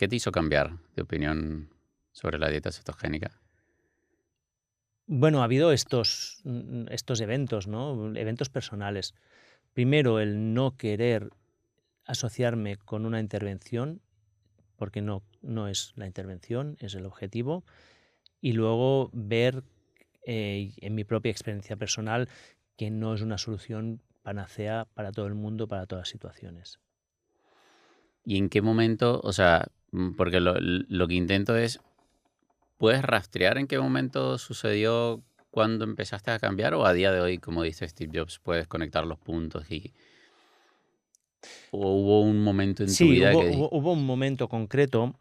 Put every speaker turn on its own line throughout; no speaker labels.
¿Qué te hizo cambiar de opinión sobre la dieta cetogénica?
Bueno, ha habido estos eventos, ¿no? Eventos personales. Primero, el no querer asociarme con una intervención, porque no es la intervención, es el objetivo. Y luego ver, en mi propia experiencia personal, que no es una solución panacea para todo el mundo, para todas las situaciones.
¿Y en qué momento? O sea, porque lo que intento es, ¿puedes rastrear en qué momento sucedió cuando empezaste a cambiar? O a día de hoy, como dice Steve Jobs, puedes conectar los puntos o hubo un momento en tu
Sí,
vida
hubo,
que
hubo, hubo un momento concreto,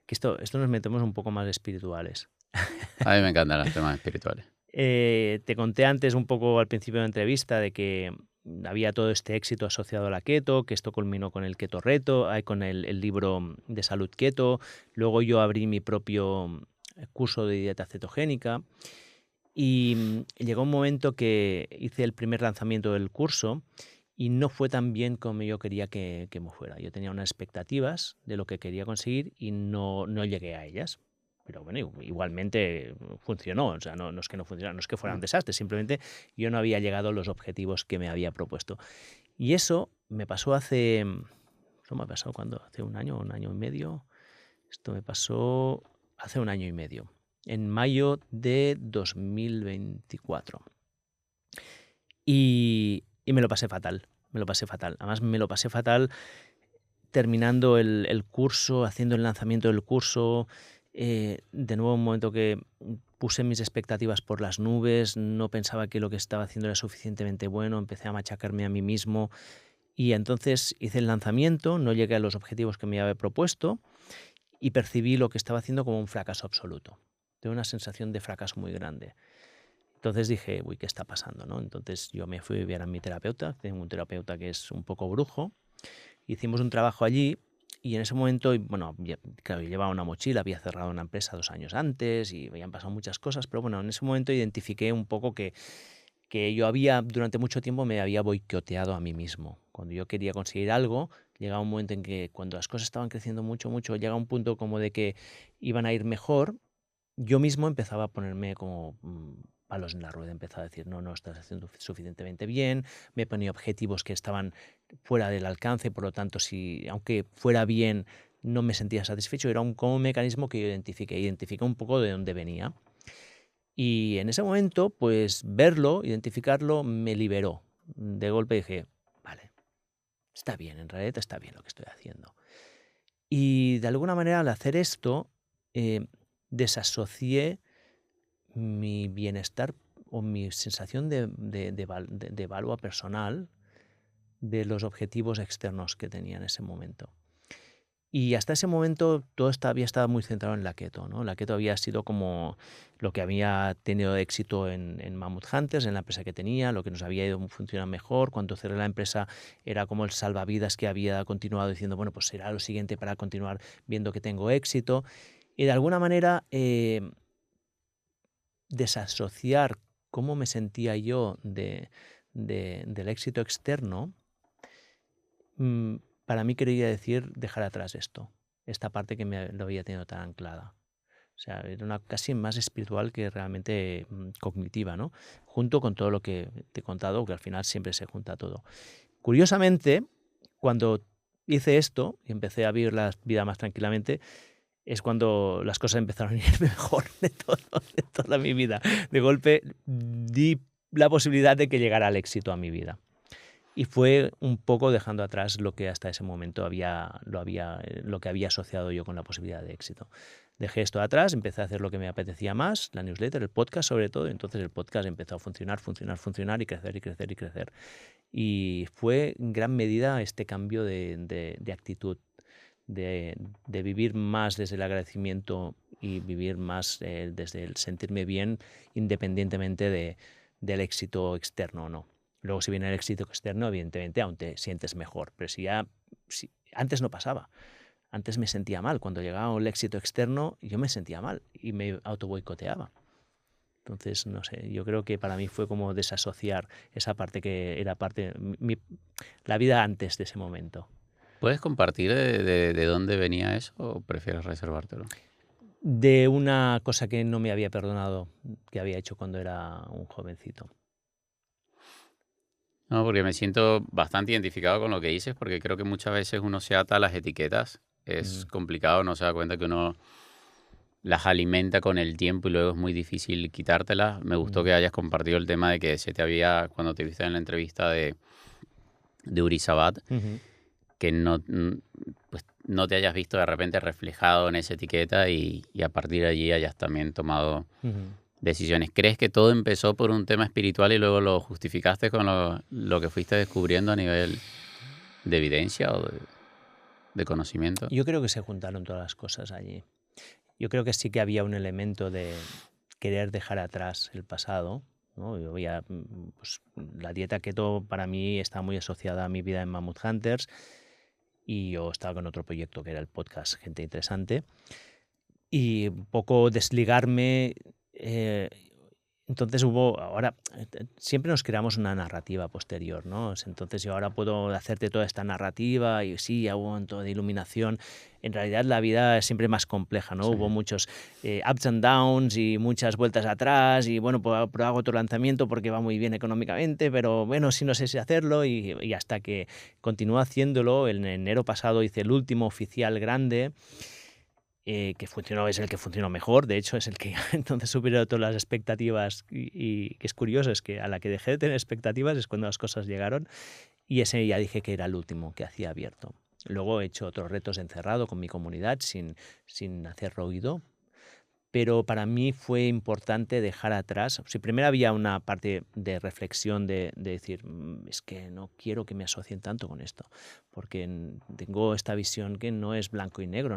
que esto nos metemos un poco más espirituales.
a mí me encantan los temas espirituales.
Te conté antes un poco al principio de la entrevista de que había todo este éxito asociado a la keto, que esto culminó con el Keto Reto, con el libro de salud keto. Luego yo abrí mi propio curso de dieta cetogénica y llegó un momento que hice el primer lanzamiento del curso y no fue tan bien como yo quería que me fuera. Yo tenía unas expectativas de lo que quería conseguir y no llegué a ellas. Pero bueno, igualmente funcionó. O sea, no es que no funcionara, no es que fuera un
Mm.
desastre, simplemente yo no había llegado a los objetivos que me había propuesto. Y eso me pasó eso me ha pasado cuando, hace un año y medio. Esto me pasó hace un año y medio, en mayo de 2024. Y me lo pasé fatal, me lo pasé fatal. Además, me lo pasé fatal terminando el curso, haciendo el lanzamiento del curso. De nuevo, un momento que puse mis expectativas por las nubes, no pensaba que lo que estaba haciendo era suficientemente bueno, empecé a machacarme a mí mismo y entonces hice el lanzamiento, no llegué a los objetivos que me había propuesto y percibí lo que estaba haciendo como un fracaso absoluto. Tuve una sensación de fracaso muy grande. Entonces dije, uy, ¿qué está pasando? ¿No? Entonces yo me fui a ver a mi terapeuta, tengo un terapeuta que es un poco brujo, hicimos un trabajo allí y en ese momento, bueno, claro, yo llevaba una mochila, había cerrado una empresa 2 años antes y habían pasado muchas cosas, pero bueno, en ese momento identifiqué un poco que yo había, durante mucho tiempo me había boicoteado a mí mismo. Cuando yo quería conseguir algo, llegaba un momento en que cuando las cosas estaban creciendo mucho, mucho, llega un punto como de que iban a ir mejor, yo mismo empezaba a ponerme como palos en la rueda, empezaba a decir, no estás haciendo suficientemente bien, me ponía objetivos que estaban fuera del alcance, por lo tanto, si aunque fuera bien, no me sentía satisfecho, era como un mecanismo que yo identifiqué un poco de dónde venía. Y en ese momento, pues verlo, identificarlo, me liberó. De golpe dije, vale, está bien, en realidad está bien lo que estoy haciendo. Y de alguna manera al hacer esto, eh, desasocié mi bienestar o mi sensación de valua personal de los objetivos externos que tenía en ese momento. Y hasta ese momento todo había estado muy centrado en la keto, ¿no? La keto había sido como lo que había tenido éxito en Mammoth Hunters, en la empresa que tenía, lo que nos había ido funcionando mejor. Cuando cerré la empresa era como el salvavidas que había continuado diciendo, bueno, pues será lo siguiente para continuar viendo que tengo éxito. Y de alguna manera desasociar cómo me sentía yo del éxito externo, mm, para mí quería decir dejar atrás esta parte que me lo había tenido tan anclada. O sea, era una casi más espiritual que realmente cognitiva, ¿no? Junto con todo lo que te he contado, que al final siempre se junta todo. Curiosamente, cuando hice esto y empecé a vivir la vida más tranquilamente, es cuando las cosas empezaron a ir mejor de toda mi vida. De golpe di la posibilidad de que llegara el éxito a mi vida. Y fue un poco dejando atrás lo que hasta ese momento lo que había asociado yo con la posibilidad de éxito. Dejé esto atrás, empecé a hacer lo que me apetecía más, la newsletter, el podcast sobre todo, y entonces el podcast empezó a funcionar, funcionar, funcionar y crecer y crecer y crecer. Y fue en gran medida este cambio de actitud, de vivir más desde el agradecimiento y vivir más desde el sentirme bien independientemente del éxito externo o no. Luego, si viene el éxito externo, evidentemente aún te sientes mejor. Pero antes no pasaba. Antes me sentía mal. Cuando llegaba el éxito externo, yo me sentía mal y me auto boicoteaba. Entonces, no sé, yo creo que para mí fue como desasociar esa parte que era la vida antes de ese momento.
¿Puedes compartir de dónde venía eso o prefieres reservártelo?
De una cosa que no me había perdonado, que había hecho cuando era un jovencito.
No, porque me siento bastante identificado con lo que dices, porque creo que muchas veces uno se ata a las etiquetas. Es
Mm,
complicado, no se da cuenta que uno las alimenta con el tiempo y luego es muy difícil quitártelas. Me gustó
mm,
que hayas compartido el tema de que se te había, cuando te viste en la entrevista de Uri Sabat,
ujú,
que no, pues, no te hayas visto de repente reflejado en esa etiqueta y a partir de allí hayas también tomado
ujú.
decisiones. ¿Crees que todo empezó por un tema espiritual y luego lo justificaste con lo que fuiste descubriendo a nivel de evidencia o de conocimiento?
Yo creo que se juntaron todas las cosas allí. Yo creo que sí que había un elemento de querer dejar atrás el pasado, ¿no? Yo había, pues, la dieta keto para mí está muy asociada a mi vida en Mammoth Hunters y yo estaba con otro proyecto que era el podcast Gente Interesante y un poco desligarme. eh, entonces siempre nos creamos una narrativa posterior, ¿no? Entonces yo ahora puedo hacerte toda esta narrativa y sí, hago un momento de iluminación. En realidad la vida es siempre más compleja, ¿no?
Sí.
Hubo muchos ups and downs y muchas vueltas atrás y bueno, pues hago otro lanzamiento porque va muy bien económicamente, pero bueno, sí no sé si hacerlo y hasta que continúo haciéndolo. En enero pasado hice el último oficial grande que funcionó, es el que funcionó mejor, de hecho es el que entonces superó todas las expectativas y que es curioso, es que a la que dejé de tener expectativas es cuando las cosas llegaron y ese ya dije que era el último que hacía abierto. Luego he hecho otros retos encerrado con mi comunidad sin hacer ruido, pero para mí fue importante dejar atrás. Si primero había una parte de reflexión de decir, es que no quiero que me asocien tanto con esto, porque tengo esta visión que no es blanco y negro,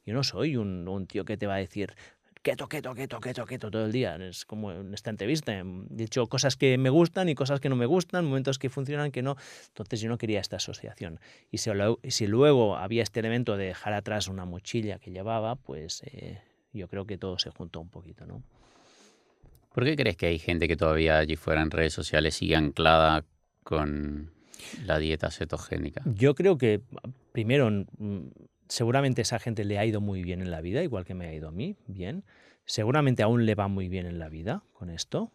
yo no soy un tío que te va a decir keto, keto, keto, keto, keto todo el día. Es como en esta entrevista. De hecho, cosas que me gustan y cosas que no me gustan, momentos que funcionan, que no. Entonces yo no quería esta asociación. Y si luego había este elemento de dejar atrás una mochila que llevaba, pues yo creo que todo se juntó un poquito, ¿no?
¿Por qué crees que hay gente que todavía allí fuera en redes sociales sigue anclada con la dieta cetogénica?
Yo creo que, primero, seguramente esa gente le ha ido muy bien en la vida, igual que me ha ido a mí, bien. Seguramente aún le va muy bien en la vida con esto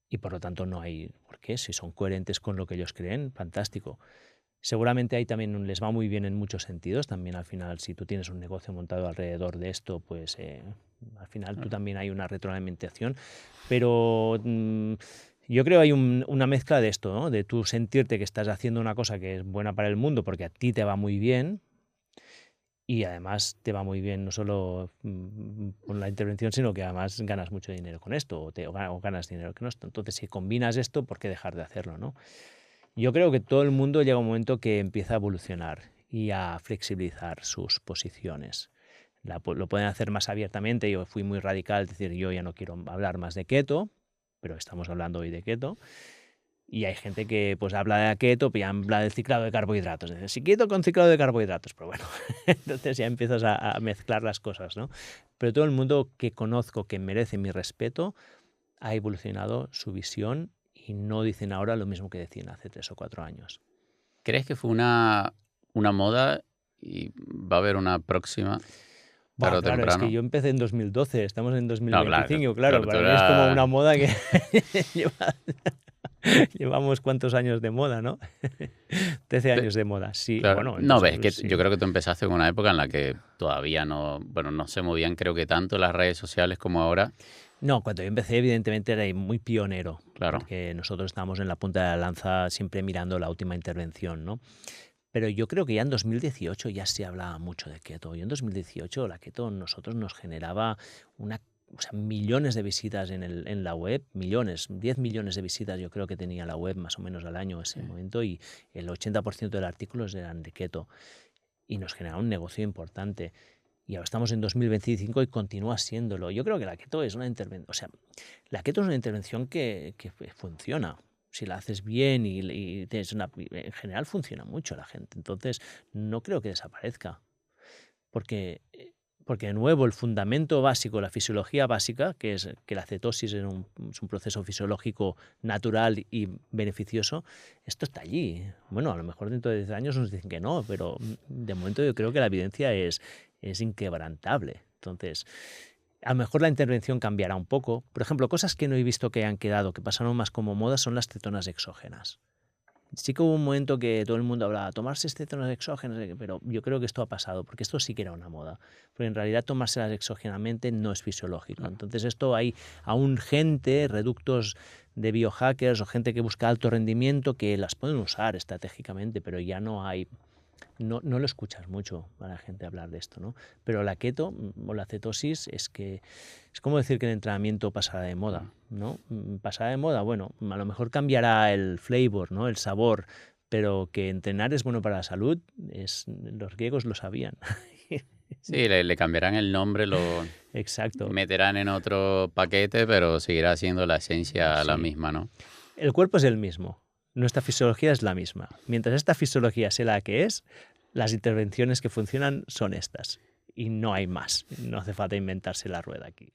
y por lo tanto no hay por qué. Si son coherentes con lo que ellos creen, fantástico. Seguramente ahí también les va muy bien en muchos sentidos. También al final, si tú tienes un negocio montado alrededor de esto, pues al final tú
Claro.
también hay una retroalimentación. Pero yo creo que hay una mezcla de esto, ¿no? De tú sentirte que estás haciendo una cosa que es buena para el mundo porque a ti te va muy bien y además te va muy bien no solo con la intervención, sino que además ganas mucho dinero con esto o ganas dinero con esto. Entonces, si combinas esto, ¿por qué dejar de hacerlo, no? Yo creo que todo el mundo llega un momento que empieza a evolucionar y a flexibilizar sus posiciones. Lo pueden hacer más abiertamente. Yo fui muy radical, es decir, yo ya no quiero hablar más de keto, pero estamos hablando hoy de keto. Y hay gente que pues habla de keto, pero ya habla del ciclado de carbohidratos. Dice, si keto con ciclado de carbohidratos, pero bueno, entonces ya empiezas a mezclar las cosas, ¿no? Pero todo el mundo que conozco que merece mi respeto ha evolucionado su visión y no dicen ahora lo mismo que decían hace 3 o 4 años.
¿Crees que fue una moda y va a haber una próxima tarde
Buah,
o
claro, es que
temprano?
yo empecé en 2012, estamos en
No, claro,
2025,
tu
claro, para mí es como
altura.
una moda que lleva- llevamos cuántos años de moda, ¿no? 13
pe-
años de moda, sí,
Claro,
bueno,
no
entonces
ves que
pues,
yo
sí.
creo que tú empezaste en una época en la que todavía no, bueno, no se movían creo que tanto las redes sociales como ahora.
No, cuando yo empecé, evidentemente era muy pionero,
Claro,
porque nosotros estábamos en la punta de la lanza siempre mirando la última intervención, ¿no? Pero yo creo que ya en 2018 ya se hablaba mucho de keto. Yo en 2018 la keto nosotros nos generaba millones de visitas en la web, millones, 10 millones de visitas yo creo que tenía la web más o menos al año en ese
sí.
momento y el 80% de los artículos eran de keto y nos generaba un negocio importante. Y ahora estamos en 2025 y continúa siéndolo. Yo creo que la keto es una intervención, la keto es una intervención que funciona. Si la haces bien y tienes en general funciona mucho la gente. Entonces, no creo que desaparezca. Porque Porque de nuevo el fundamento básico, la fisiología básica, que es que la cetosis es un proceso fisiológico natural y beneficioso, esto está allí. Bueno, a lo mejor dentro de 10 años nos dicen que no, pero de momento yo creo que la evidencia es inquebrantable. Entonces, a lo mejor la intervención cambiará un poco. Por ejemplo, cosas que no he visto que hayan quedado, que pasaron más como moda, son las cetonas exógenas. Sí que hubo un momento que todo el mundo hablaba, tomarse cetonas exógenas, pero yo creo que esto ha pasado, porque esto sí que era una moda. Porque en realidad tomárselas exógenamente no es fisiológico. Entonces esto hay aún gente, reductos de biohackers o gente que busca alto rendimiento que las pueden usar estratégicamente, pero ya no hay... No lo escuchas mucho a la gente hablar de esto, ¿no? Pero la keto o la cetosis es como decir que el entrenamiento pasará de moda, ¿no? Pasará de moda, bueno, a lo mejor cambiará el flavor, ¿no? El sabor, pero que entrenar es bueno para la salud, los griegos lo sabían.
Sí, le cambiarán el nombre, lo
Exacto.
meterán en otro paquete, pero seguirá siendo la esencia la
Sí.
misma, ¿no?
El cuerpo es el mismo, nuestra fisiología es la misma. Mientras esta fisiología sea la que es, las intervenciones que funcionan son estas. Y no hay más. No hace falta inventarse la rueda aquí.